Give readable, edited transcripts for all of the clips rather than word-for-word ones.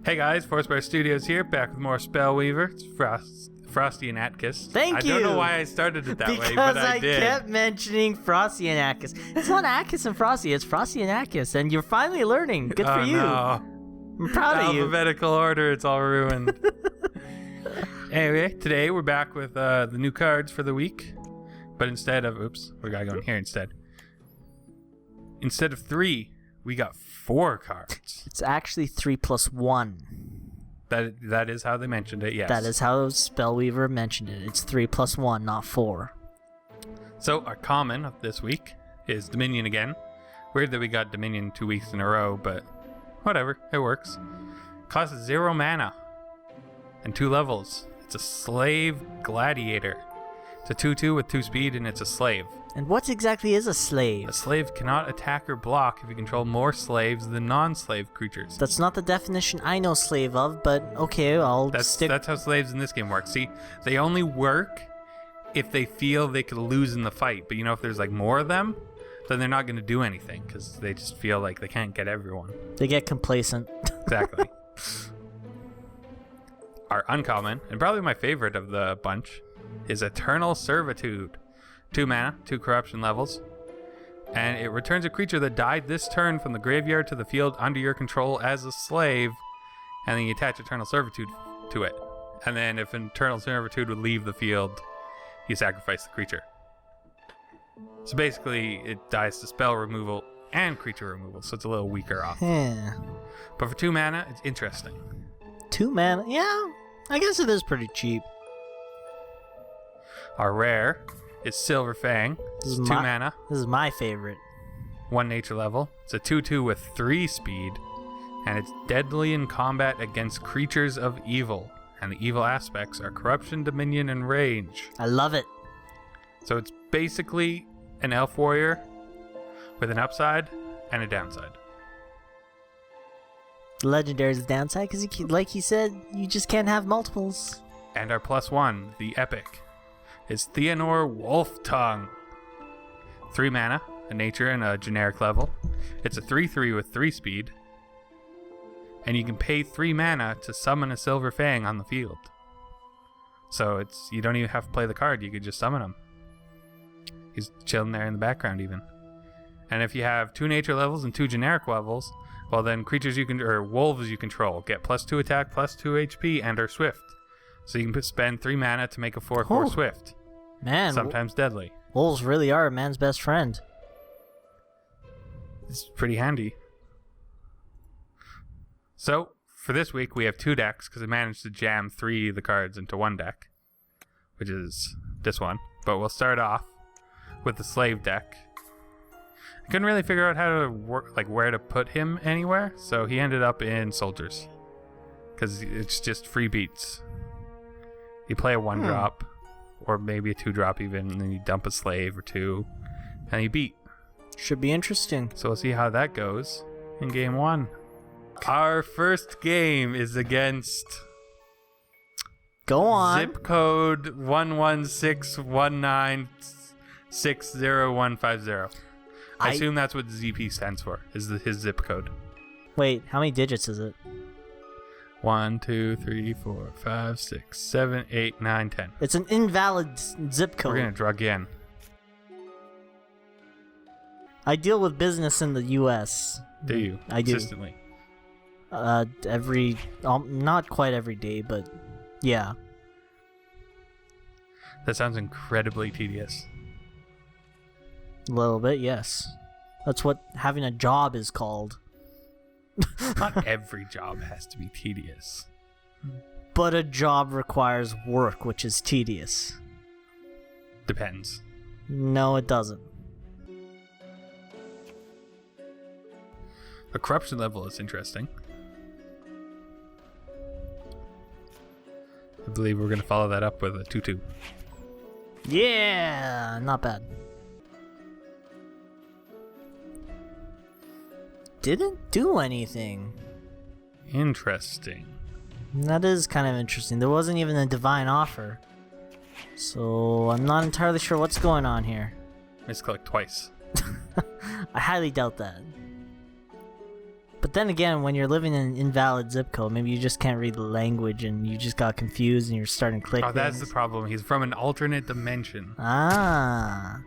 Hey guys, Force Bear Studios here, back with more Spellweaver. It's Frosty and Atkst. Thank you! I don't know why I started it that way, because but I did. kept mentioning Frosty and Atkst. It's not Atkst and Frosty, it's Frosty and Atkst, and you're finally learning. Good for you. No. I'm proud of you. Alphabetical order, it's all ruined. Anyway, today we're back with the new cards for the week, but instead of, we gotta go in here instead. Instead of 3, we got 4 cards. It's actually 3 plus 1. That is how they mentioned it, yes. That is how Spellweaver mentioned it. It's 3 plus 1, not 4. So our common of this week is Dominion again. Weird that we got Dominion 2 weeks in a row, but whatever, it works. Costs 0 mana and 2 levels. It's a Slave Gladiator. It's a 2/2 with 2 speed, and it's a slave. And what exactly is a slave? A slave cannot attack or block if you control more slaves than non-slave creatures. That's not the definition I know slave of, but okay, That's how slaves in this game work. See, they only work if they feel they could lose in the fight. But you know, if there's like more of them, then they're not going to do anything because they just feel like they can't get everyone. They get complacent. Exactly. Our uncommon, and probably my favorite of the bunch, is Eternal Servitude. 2 mana, 2 corruption levels, and it returns a creature that died this turn from the graveyard to the field under your control as a slave, and then you attach Eternal Servitude to it. And then if Eternal Servitude would leave the field, you sacrifice the creature. So basically, it dies to spell removal and creature removal, so it's a little weaker off. But for 2 mana, it's interesting. 2 mana? Yeah, I guess it is pretty cheap. Our rare is Silver Fang. It's 2 mana. This is my favorite. 1 nature level. It's a 2/2 with 3 speed, and it's deadly in combat against creatures of evil. And the evil aspects are corruption, dominion, and range. I love it. So it's basically an elf warrior with an upside and a downside. The legendary is the downside because, like he said, you just can't have multiples. And our +1, the epic, is Thianor Wolftongue. 3 mana, a nature and a generic level. It's a 3/3 with 3 speed. And you can pay 3 mana to summon a Silver Fang on the field. So you don't even have to play the card, you could just summon him. He's chilling there in the background even. And if you have 2 nature levels and 2 generic levels, well then creatures wolves you control get +2 attack, +2 HP, and are swift. So you can spend 3 mana to make a 4/4 swift. Man, sometimes deadly. Wolves really are a man's best friend. It's pretty handy. So, for this week, we have 2 decks, because I managed to jam 3 of the cards into 1 deck, which is this one. But we'll start off with the Slave deck. I couldn't really figure out how to work, where to put him anywhere, so he ended up in Soldiers, because it's just free beats. You play a 1-drop, or maybe a 2-drop even, and then you dump a slave or 2, and you beat. Should be interesting. So we'll see how that goes in game 1. Our first game is against... Go on. Zip code 11619600150. I assume that's what ZP stands for, is his zip code. Wait, how many digits is it? 1, 2, 3, 4, 5, 6, 7, 8, 9, 10. It's an invalid zip code. We're gonna drug in. I deal with business in the U.S. Do you? I do. Consistently? Not quite every day, but yeah. That sounds incredibly tedious. A little bit, yes. That's what having a job is called. Not every job has to be tedious. But a job requires work, which is tedious. Depends. No, it doesn't. A corruption level is interesting. I believe we're going to follow that up with a 2/2. Yeah, not bad. Didn't do anything. Interesting. That is kind of interesting. There wasn't even a divine offer. So I'm not entirely sure what's going on here. Misclick twice. I highly doubt that. But then again, when you're living in an invalid zip code, maybe you just can't read the language and you just got confused and you're starting to click Oh, that's the things. problem. He's from an alternate dimension. Ah.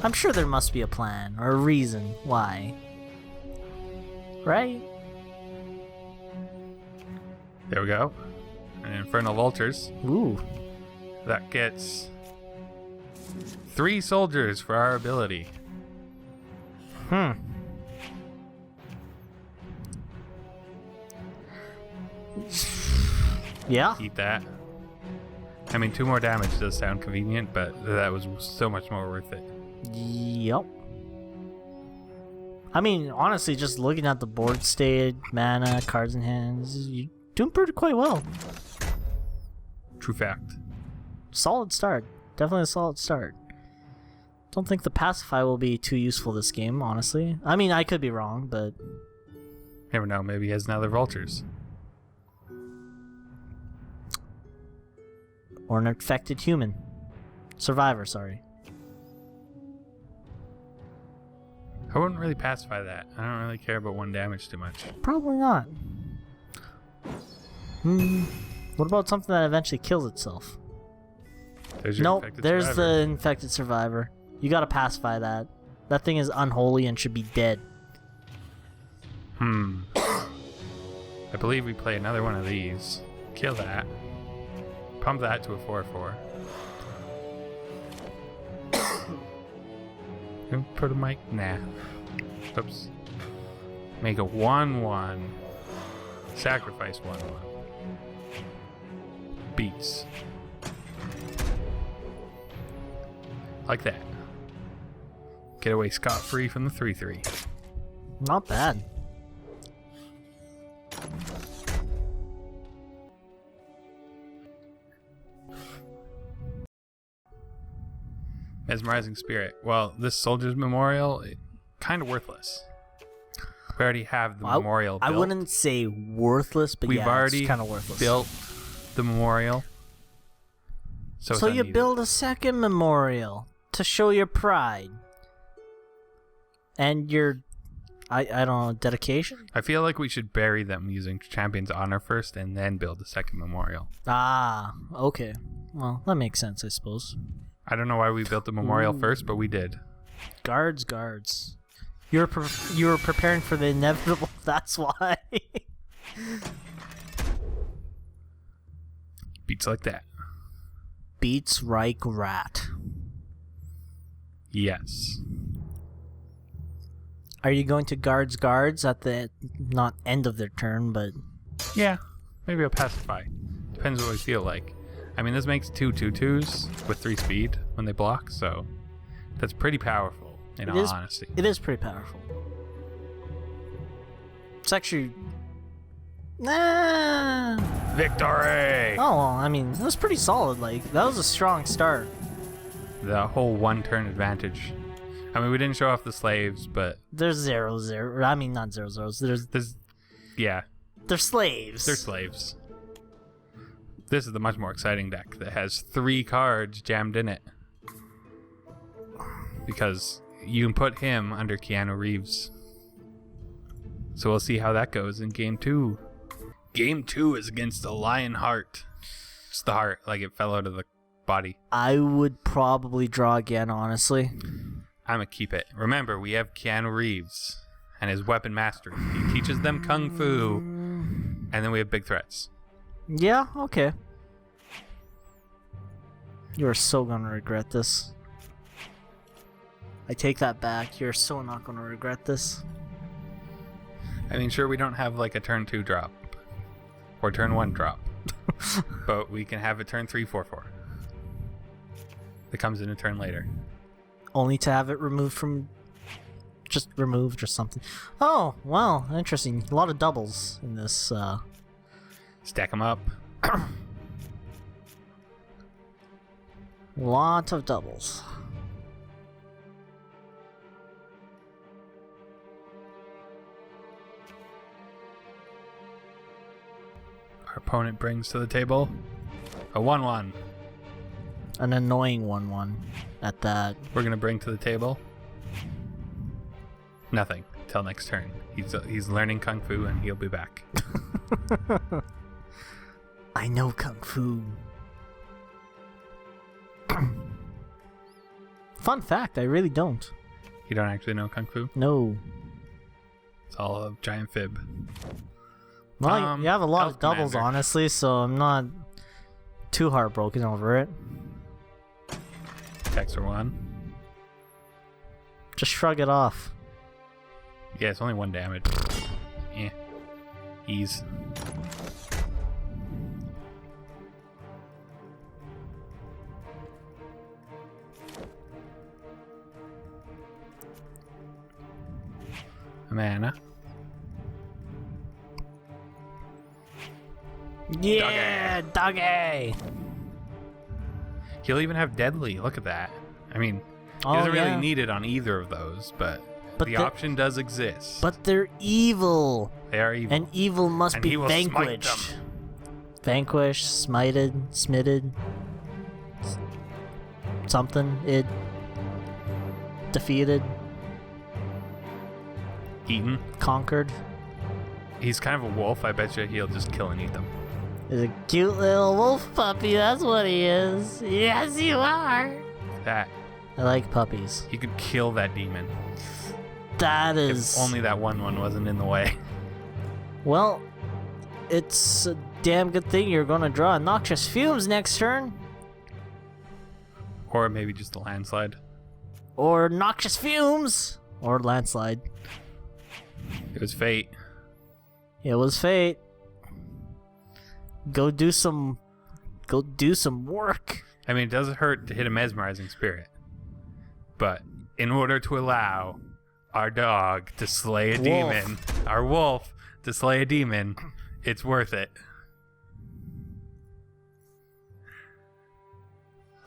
I'm sure there must be a plan or a reason why. Right? There we go. And Infernal Vultures. Ooh. That gets 3 soldiers for our ability. Yeah. Eat that. I mean, 2 more damage does sound convenient, but that was so much more worth it. Yep. I mean, honestly, just looking at the board state, mana, cards in hands, you're doing pretty quite well. True fact. Solid start. Definitely a solid start. Don't think the pacify will be too useful this game, honestly. I mean, I could be wrong, but Never know, maybe he has another Vultures. or an infected human. Survivor, sorry. I wouldn't really pacify that. I don't really care about 1 damage too much. Probably not. What about something that eventually kills itself? There's your Nope, infected there's survivor. the infected survivor. You gotta pacify that. That thing is unholy and should be dead. I believe we play another one of these. Kill that. Pump that to a 4/4. Put a mic? Nah. Oops. Make a 1/1. Sacrifice 1/1. Beats. Like that. Get away scot-free from the 3/3. Not bad. Mesmerizing Spirit. Well, this Soldier's Memorial, kind of worthless. We already have the memorial built. I wouldn't say worthless, but We've yeah, already it's kind of worthless. built the memorial. So you unneeded. build a second memorial to show your pride. And your, I don't know, dedication? I feel like we should bury them using Champion's Honor first and then build a second memorial. Ah, okay. Well, that makes sense, I suppose. I don't know why we built the memorial first, but we did. Guards. You were preparing for the inevitable, that's why. Beats like that. Beats Reich Rat. Yes. Are you going to guards at the, not end of their turn, but... Yeah. Maybe I'll pacify. Depends what we feel like. I mean, this makes 2 2/2s with 3 speed when they block, so that's pretty powerful, in all honesty. It is pretty powerful. It's actually... Nah. Victory! Oh, well, I mean, it was pretty solid. Like, that was a strong start. The whole 1-turn advantage. I mean, we didn't show off the slaves, but There's 0/0. I mean, not 0/0s. there's... Yeah, They're slaves. they're slaves. This is the much more exciting deck that has 3 cards jammed in it. Because you can put him under Keanu Reeves. So we'll see how that goes in Game 2. Game 2 is against the Lion Heart. Just the heart, like it fell out of the body. I would probably draw again, honestly. I'm gonna keep it. Remember, we have Keanu Reeves and his weapon mastery. He teaches them Kung Fu. And then we have big threats. Yeah, okay. You are so gonna regret this. I take that back. You're so not gonna regret this. I mean, sure, we don't have like a turn 2 drop. Or turn 1 drop. But we can have a turn 3 4/4. That comes in a turn later. Only to have it removed from... Just removed or something. Oh, well, interesting. A lot of doubles in this, Stack them up. Lot of doubles. Our opponent brings to the table a 1/1. An annoying 1/1 at that. We're going to bring to the table nothing. till next turn. He's learning kung fu and he'll be back. I know kung fu. Fun fact, I really don't. You don't actually know kung fu? No. It's all a giant fib. Well, you have a lot Elf of doubles, Commander. honestly, so I'm not too heartbroken over it. Attacks for 1. Just shrug it off. Yeah, it's only 1 damage. Yeah. Ease. Mana. Yeah, doggy! He'll even have deadly. Look at that. I mean, he Oh, doesn't really yeah. need it on either of those, but the option does exist. But they're evil, they are evil. and evil must And be he will smite vanquished. them. Vanquished, smited, smitted, something. It defeated, Eaten. conquered. He's kind of a wolf. I bet you he'll just kill and eat them. He's a cute little wolf puppy. That's what he is. Yes, you are. That. I like puppies. He could kill that demon. That is. If only that one wasn't in the way. Well, it's a damn good thing you're gonna draw noxious fumes next turn. Or maybe just a landslide. Or noxious fumes. Or landslide. It was fate. It was fate. Go do some work. I mean, it doesn't hurt to hit a mesmerizing spirit. But in order to allow our dog to slay a demon, our wolf to slay a demon, it's worth it.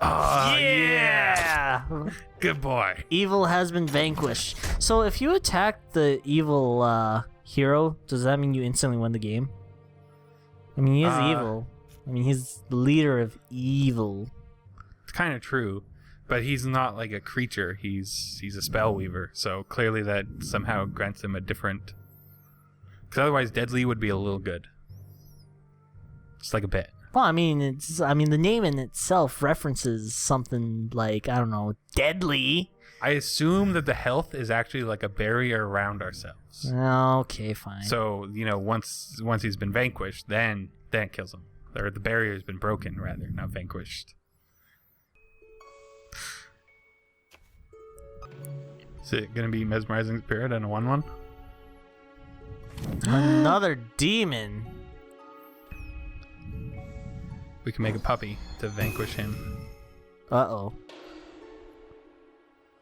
Oh, yeah! Good boy. Evil has been vanquished. So if you attack the evil hero, does that mean you instantly win the game? I mean, he is evil. I mean, he's the leader of evil. It's kind of true, but he's not like a creature. He's a Spellweaver, so clearly that somehow grants him a different... Because otherwise Deadly would be a little good. Just like a bit. Well, I mean, the name in itself references something like, I don't know, deadly. I assume that the health is actually like a barrier around ourselves. Okay, fine. So, once he's been vanquished, then it kills him. Or the barrier's been broken, rather, not vanquished. Is it going to be Mesmerizing Spirit and a 1/1? Another demon. We can make a puppy to vanquish him. Uh-oh.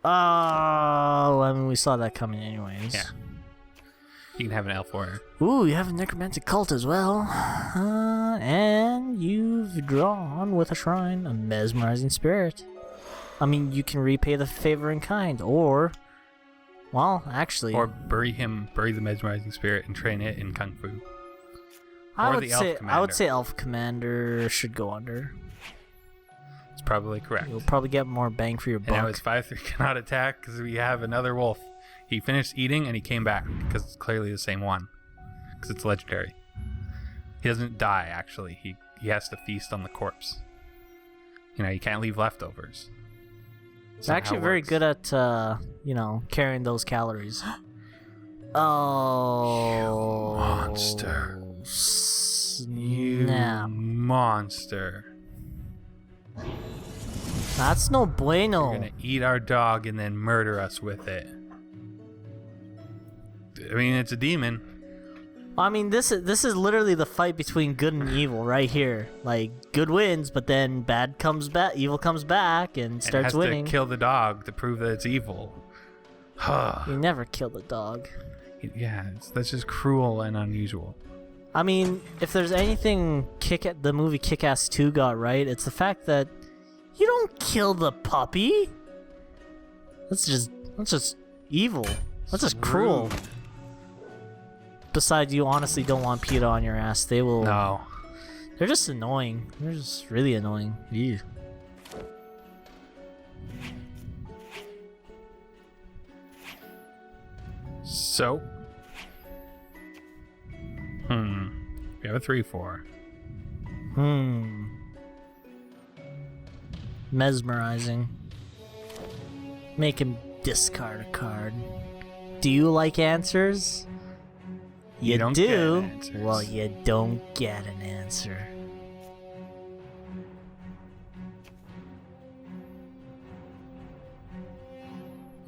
Oh, I mean, we saw that coming anyways. Yeah. You can have an elf warrior. Ooh, you have a necromantic cult as well. And you've drawn with a shrine a mesmerizing spirit. I mean, you can repay the favor in kind, or... Well, actually... Or bury the mesmerizing spirit and train it in Kung Fu. I or would the elf say commander. Elf Commander should go under. It's probably correct. You'll probably get more bang for your And now buck. his 5/3 cannot attack because we have another wolf. He finished eating and he came back because it's clearly the same one. Because it's legendary. He doesn't die, actually. He has to feast on the corpse. You can't leave leftovers. It's actually very good at, carrying those calories. Oh. You monster. You Snap. monster. That's no bueno. You're gonna eat our dog and then murder us with it. I mean, it's a demon. I mean, this is literally the fight between good and evil right here. Like, good wins, but then bad comes back, evil comes back and starts and it has winning. to kill the dog to prove that it's evil. You never kill the dog. Yeah, that's just cruel and unusual. I mean, if there's anything the movie Kick-Ass 2 got right, it's the fact that you don't kill the puppy. That's just evil. That's just cruel. Rude. Besides, you honestly don't want PETA on your ass. They will. No. They're just annoying. They're just really annoying. Ew. So, we have a 3/4. Mesmerizing. Make him discard a card. Do you like answers? You don't do. get answers. Well, you don't get an answer.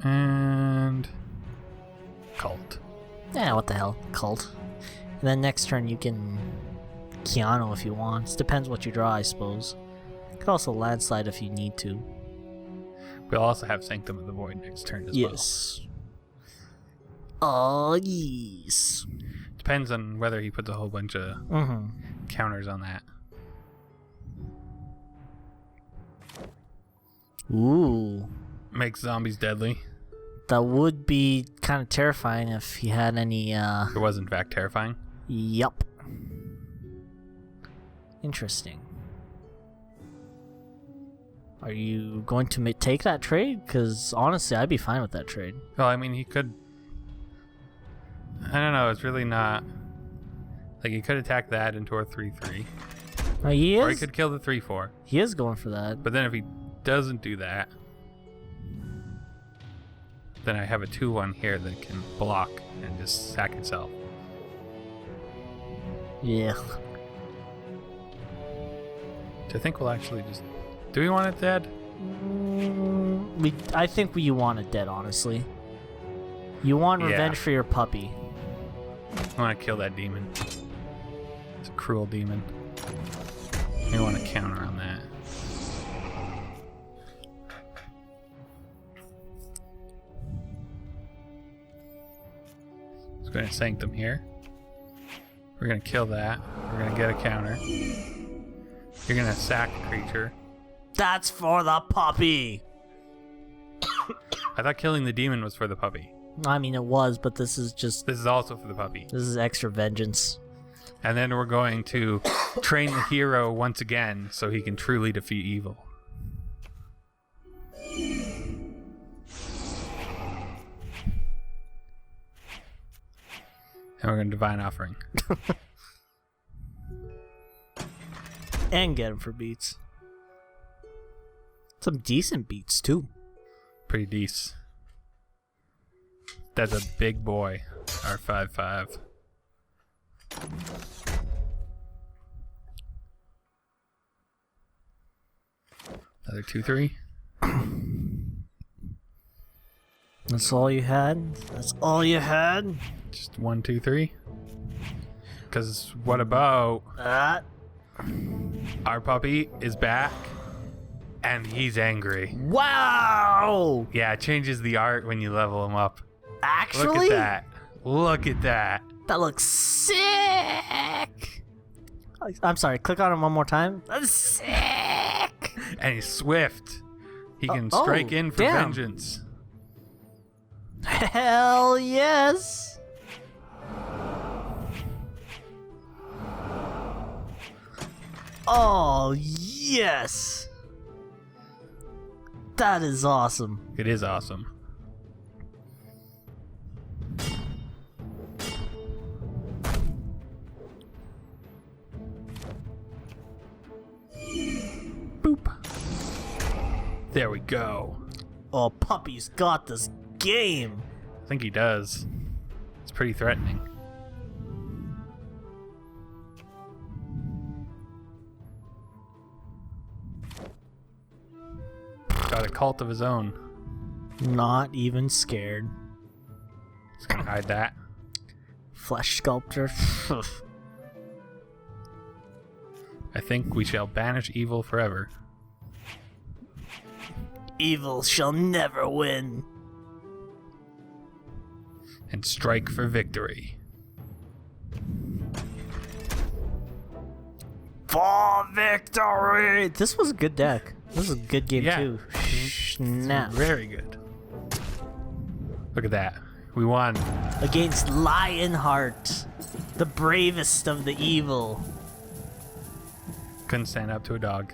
And cult. Yeah, what the hell, cult. And then next turn you can Thianor if you want. It depends what you draw, I suppose. You could also landslide if you need to. We'll also have Sanctum of the Void next turn as well. Yes. Oh, yes. Depends on whether he puts a whole bunch of counters on that. Ooh. Makes zombies deadly. That would be kind of terrifying if he had any, It was in fact terrifying. Yup. Interesting. Are you going to take that trade? Because honestly, I'd be fine with that trade. Well, I mean, he could... I don't know, it's really not... Like, he could attack that into a 3/3. He is. Or he could kill the 3/4. He is going for that. But then if he doesn't do that, then I have a 2/1 here that can block and just sack itself. Yeah. So I think we'll actually just... Do we want it dead? I think you want it dead, honestly. You want revenge for your puppy. I want to kill that demon. It's a cruel demon. You want to counter on that. Let's go ahead and Sanctum here. We're going to kill that. We're going to get a counter. You're going to sack a creature. That's for the puppy! I thought killing the demon was for the puppy. I mean, it was, but this is just... This is also for the puppy. This is extra vengeance. And then we're going to train the hero once again so he can truly defeat evil. And we're going to Divine Offering. And get him for beats. Some decent beats, too. Pretty decent. That's a big boy. Our 5/5. Another 2/3. That's all you had? That's all you had? Just 1, 2, 3. Because what about our puppy is back and he's angry. Wow! Yeah, it changes the art when you level him up. Actually? Look at that. Look at that. That looks sick! I'm sorry, click on him one more time. That's sick! And he's swift. He can strike in for vengeance. Hell yes! Oh, yes! That is awesome. It is awesome. Boop. There we go. Oh, Puppy's got this game. I think he does. It's pretty threatening. Got a cult of his own. Not even scared. He's gonna hide that. Flesh sculptor. I think we shall banish evil forever. Evil shall never win. And strike for victory. For victory! This was a good deck. This was a good game too. Snap. Very good. Look at that. We won. Against Lionheart, the bravest of the evil. Couldn't stand up to a dog.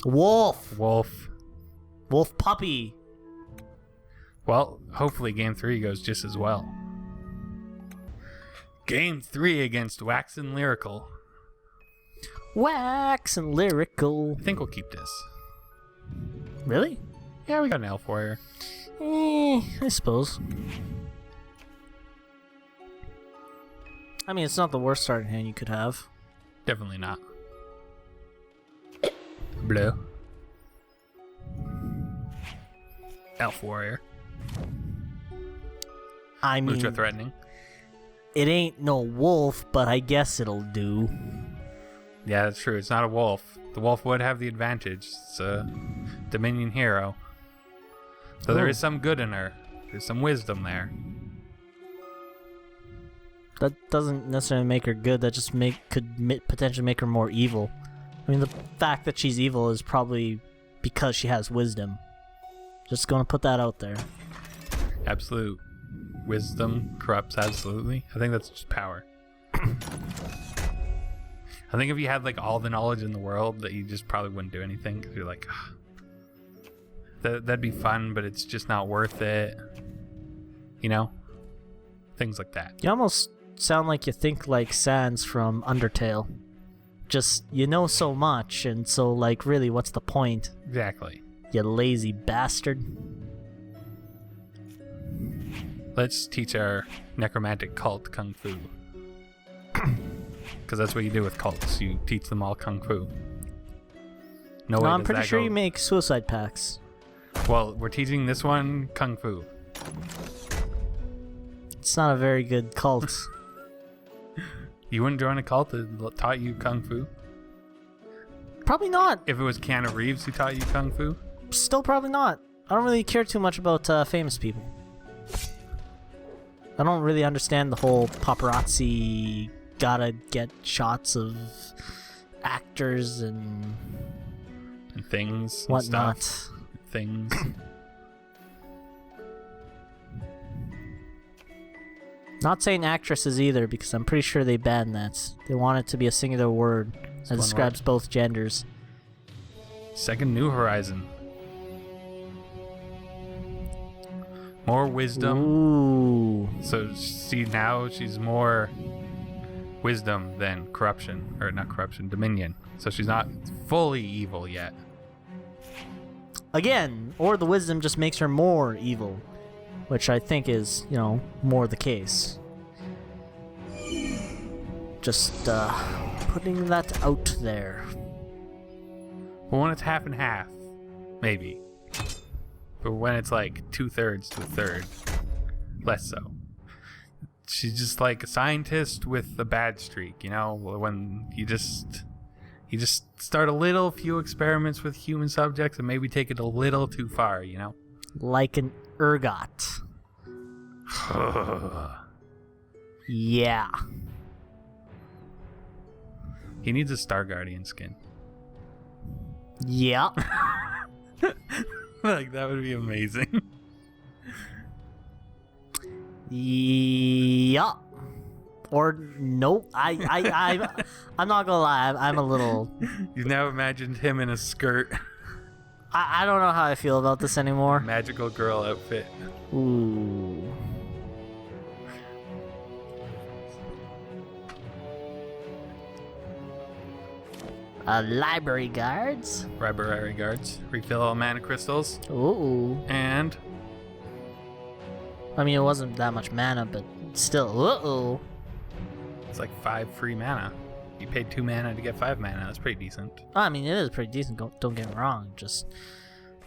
Wolf. Wolf Puppy. Well, hopefully game 3 goes just as well. Game 3 against Wax and Lyrical. Wax and Lyrical. I think we'll keep this. Really? Yeah, we got an Elf Warrior. I suppose. I mean, it's not the worst starting hand you could have. Definitely not. Blue. Elf Warrior. I mean, Mucho threatening. it ain't no wolf, but I guess it'll do. Yeah, that's true. It's not a wolf. The wolf would have the advantage. It's a Dominion hero. So there is some good in her. There's some wisdom there. That doesn't necessarily make her good. That just could potentially make her more evil. I mean, the fact that she's evil is probably because she has wisdom. Just gonna put that out there. Absolute wisdom corrupts absolutely. I think that's just power. I think if you had like all the knowledge in the world, that you just probably wouldn't do anything because you're like, that'd be fun, but it's just not worth it. You know, things like that. You almost sound like you think like Sans from Undertale. Just, you know so much, and so like really, what's the point? Exactly. You lazy bastard. Let's teach our necromantic cult kung fu. Because that's what you do with cults. You teach them all kung fu. No, way I'm does pretty that sure go. you make suicide pacts. Well, we're teaching this one kung fu. It's not a very good cult. You wouldn't join a cult that taught you kung fu? Probably not. If it was Keanu Reeves who taught you kung fu? Still probably not. I don't really care too much about famous people. I don't really understand the whole paparazzi gotta get shots of actors and things. And whatnot. stuff. Things. Not saying actresses either, because I'm pretty sure they banned that. They want it to be a singular word that describes both genders. Second New Horizon. More wisdom. Ooh. So see, now she's more wisdom than corruption. Or not corruption, dominion. So she's not fully evil yet. Again, or the wisdom just makes her more evil, which I think is, more the case. Just putting that out there. Well, when it's half and half, maybe. But when it's like 2/3 to a third, less so. She's just like a scientist with a bad streak, when you just start a little few experiments with human subjects and maybe take it a little too far, Like an ergot. Yeah. He needs a Star Guardian skin. Yeah. Like, that would be amazing. Yeah. Or nope. I'm not gonna lie. I'm a little. You've now imagined him in a skirt. I don't know how I feel about this anymore. Magical girl outfit. Ooh. Library guards. Library guards. Refill all mana crystals. Ooh. And I mean, it wasn't that much mana, but still. Uh-oh. it's like 5 free mana. You paid 2 mana to get 5 mana. That's pretty decent. I mean, it is pretty decent. Don't get me wrong. Just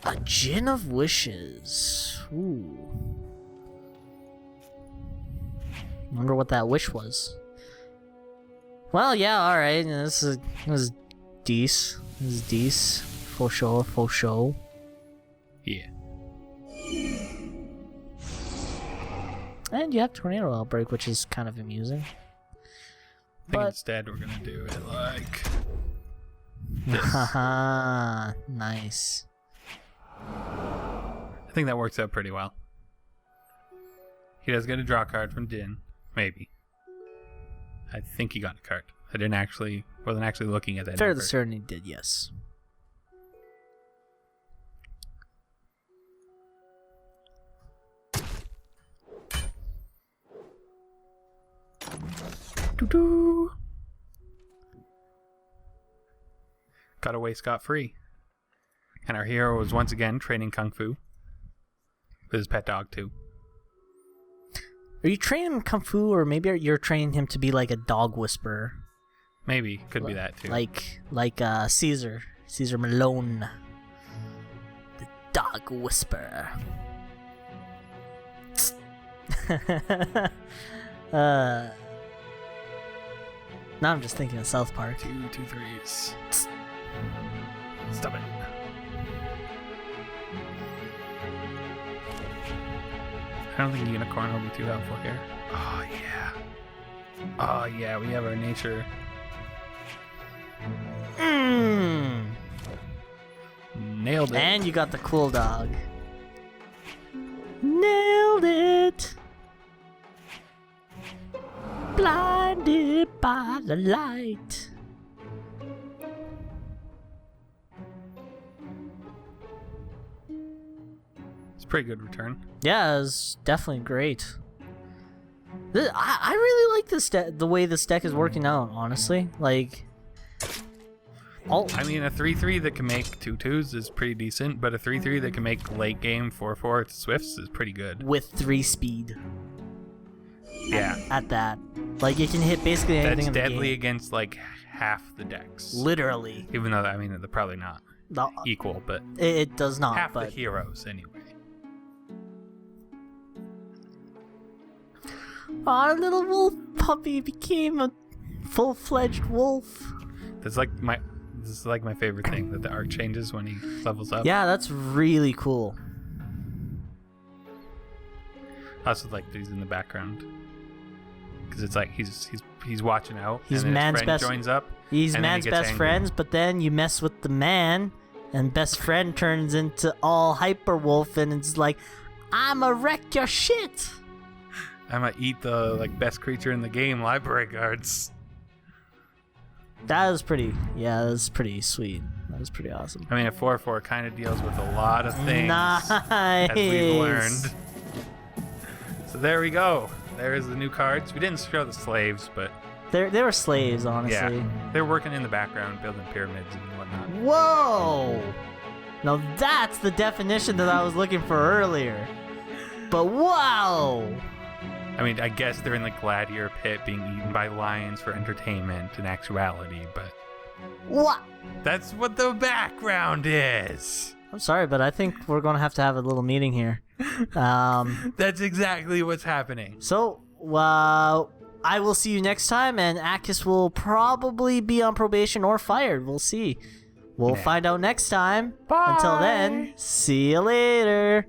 a Gin of Wishes. Ooh. Wonder what that wish was. Well, yeah, all right. This is This is Dees. For sure, for sure. Yeah. And you have Tornado Outbreak, which is kind of amusing. I think instead we're gonna do it like this. Haha, nice. I think that works out pretty well. He does get a draw card from Din, maybe. I think he got a card. I wasn't actually looking at that. Fairly certain he did, yes. Do-do-do. Got away scot-free. And our hero was once again training Kung Fu. With his pet dog, too. Are you training him Kung Fu, or maybe you're training him to be like a dog whisperer? Maybe. Could be that, too. Like Caesar Malone. The dog whisperer. Now I'm just thinking of South Park. 2 3s. Stop it. I don't think Unicorn will be too helpful here. Oh, yeah. Oh, yeah, we have our nature. Nailed it. And you got the cool dog. Nailed it. Blinded by the light. It's a pretty good return. Yeah, it's definitely great. I really like this the way this deck is working out, honestly. Like, I mean, a 3-3 that can make 2-2s is pretty decent, but a 3-3 that can make late game 4-4 Swifts is pretty good. With 3 speed. Yeah. At that. Like, it can hit basically anything That's in the deadly game. against, like, half the decks. Literally. Even though, I mean, they're probably not equal, but... It does not, half but... the heroes, anyway. Our little wolf puppy became a full-fledged wolf. This is like my favorite thing, that the art changes when he levels up. Yeah, that's really cool. I also like that he's in the background. Because it's like he's watching out. He's and then man's his friend best. joins up. He's and then he man's gets best angry. friends, but then you mess with the man, and best friend turns into all hyper wolf, and it's like, I'ma wreck your shit. I'm gonna eat the best creature in the game, library guards. That was pretty. Yeah, that was pretty sweet. That was pretty awesome. I mean, a 4-4 kind of deals with a lot of things. Nice. As we've learned. So there we go. There's the new cards. We didn't show the slaves, but They were slaves, honestly. yeah, they're working in the background, building pyramids and whatnot. Whoa! Now that's the definition that I was looking for earlier. But wow! I mean, I guess they're in the gladiator pit being eaten by lions for entertainment in actuality, but What? that's what the background is. I'm sorry, but I think we're gonna have to have a little meeting here. That's exactly what's happening. So, I will see you next time, and Atkst will probably be on probation or fired. We'll see. We'll find out next time. Bye. Until then, see you later.